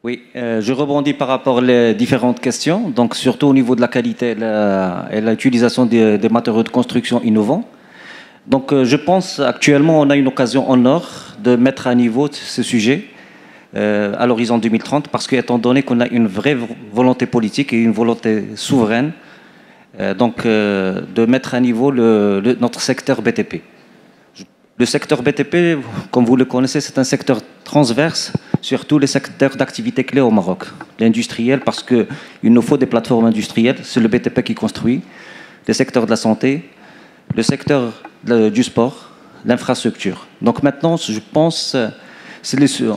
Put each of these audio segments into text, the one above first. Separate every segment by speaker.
Speaker 1: Oui, je rebondis par rapport aux différentes questions, donc surtout au niveau de la qualité et l'utilisation des matériaux de construction innovants. Donc je pense actuellement on a une occasion en or de mettre à niveau ce sujet à l'horizon 2030 parce qu'étant donné qu'on a une vraie volonté politique et une volonté souveraine de mettre à niveau notre secteur BTP. Le secteur BTP, comme vous le connaissez, c'est un secteur transverse sur tous les secteurs d'activité clés au Maroc. L'industriel, parce qu'il nous faut des plateformes industrielles, c'est le BTP qui construit, le secteur de la santé, le secteur du sport, l'infrastructure. Donc maintenant, je pense,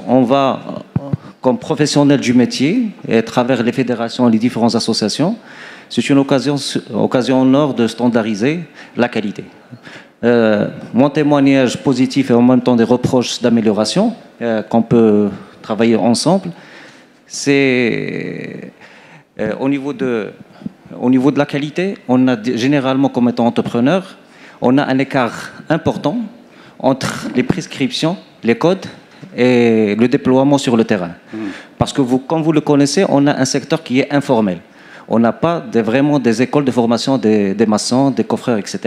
Speaker 1: on va, comme professionnels du métier, et à travers les fédérations et les différentes associations, c'est une occasion en or de standardiser la qualité. Mon témoignage positif et en même temps des reproches d'amélioration qu'on peut travailler ensemble, c'est au niveau de la qualité, on a généralement comme étant entrepreneur, on a un écart important entre les prescriptions, les codes et le déploiement sur le terrain. Parce que comme vous le connaissez, on a un secteur qui est informel. On n'a pas vraiment des écoles de formation des maçons, des coffreurs, etc.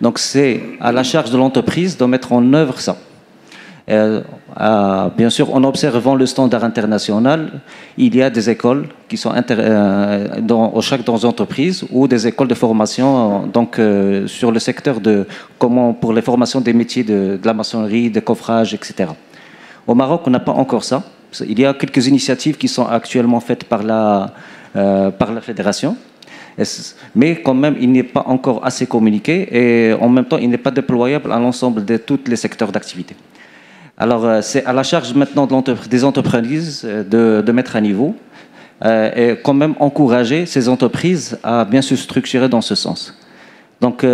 Speaker 1: Donc c'est à la charge de l'entreprise de mettre en œuvre ça. Bien sûr, en observant le standard international, il y a des écoles qui sont dans chaque entreprise ou des écoles de formation sur le secteur pour les formations des métiers de la maçonnerie, des coffrages, etc. Au Maroc, on n'a pas encore ça. Il y a quelques initiatives qui sont actuellement faites par la fédération, mais quand même il n'est pas encore assez communiqué et en même temps il n'est pas déployable à l'ensemble de tous les secteurs d'activité. Alors c'est à la charge maintenant des entreprises de mettre à niveau et quand même encourager ces entreprises à bien se structurer dans ce sens. Donc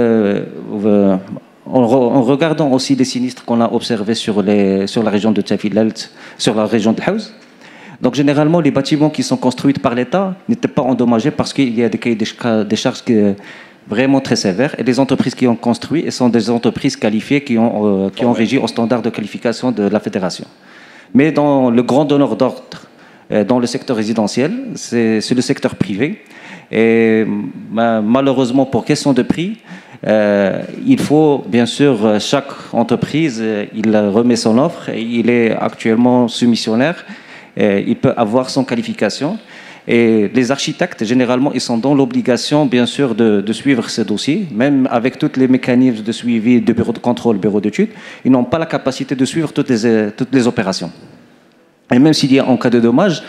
Speaker 1: en regardant aussi les sinistres qu'on a observés sur la région de Tafilalt, sur la région de Haouz, donc généralement, les bâtiments qui sont construits par l'État n'étaient pas endommagés parce qu'il y a des cahiers des charges vraiment très sévères. Et les entreprises qui ont construit sont des entreprises qualifiées qui ont régi au standard de qualification de la fédération. Mais dans le grand donneur d'ordre, dans le secteur résidentiel, c'est le secteur privé. Et malheureusement, pour question de prix, il faut bien sûr, chaque entreprise, il remet son offre et il est actuellement soumissionnaire. Il peut avoir son qualification. Et les architectes, généralement, ils sont dans l'obligation, bien sûr, de suivre ces dossiers, même avec tous les mécanismes de suivi de bureau de contrôle, bureau d'études, ils n'ont pas la capacité de suivre toutes les opérations. Et même s'il y a en cas de dommage,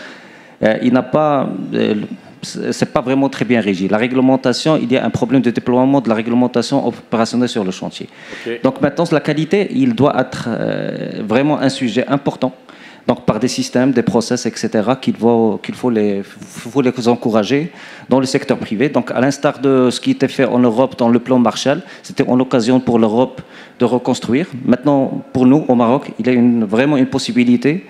Speaker 1: c'est pas vraiment très bien régi. La réglementation, il y a un problème de déploiement de la réglementation opérationnelle sur le chantier. Okay. Donc maintenant, la qualité, il doit être vraiment un sujet important. Donc par des systèmes, des process, etc., qu'il faut les encourager dans le secteur privé. Donc à l'instar de ce qui était fait en Europe dans le plan Marshall, c'était en occasion pour l'Europe de reconstruire. Maintenant, pour nous, au Maroc, il y a vraiment une possibilité,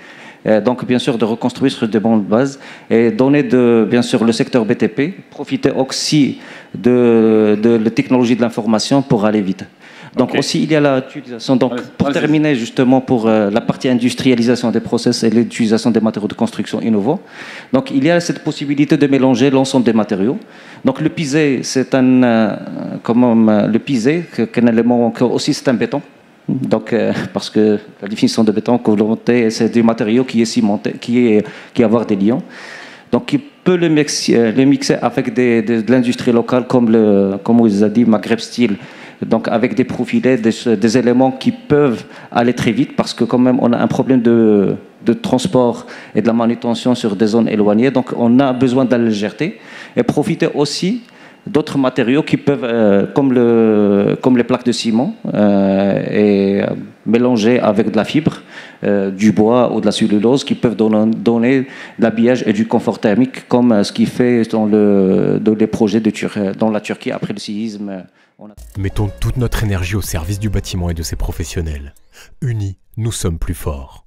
Speaker 1: donc bien sûr, de reconstruire sur des bonnes bases et donner, bien sûr, le secteur BTP, profiter aussi de la technologie de l'information pour aller vite. Donc okay. Aussi, il y a l'utilisation. Donc, pour terminer justement pour la partie industrialisation des process et l'utilisation des matériaux de construction innovants, donc il y a cette possibilité de mélanger l'ensemble des matériaux. Donc le pisé, c'est le pisé, aussi c'est un béton. Donc parce que la définition de béton, c'est du matériau qui est cimenté, qui avoir des liants. Donc il peut le mixer avec de l'industrie locale comme vous avez dit, Maghreb Style. Donc avec des profilés, des éléments qui peuvent aller très vite parce que quand même on a un problème de transport et de la manutention sur des zones éloignées. Donc on a besoin de la légèreté et profiter aussi d'autres matériaux qui peuvent, comme les plaques de ciment, et mélanger avec de la fibre, du bois ou de la cellulose qui peuvent donner de l'habillage et du confort thermique comme ce qui fait dans les projets dans la Turquie après le séisme.
Speaker 2: Mettons toute notre énergie au service du bâtiment et de ses professionnels. Unis, nous sommes plus forts.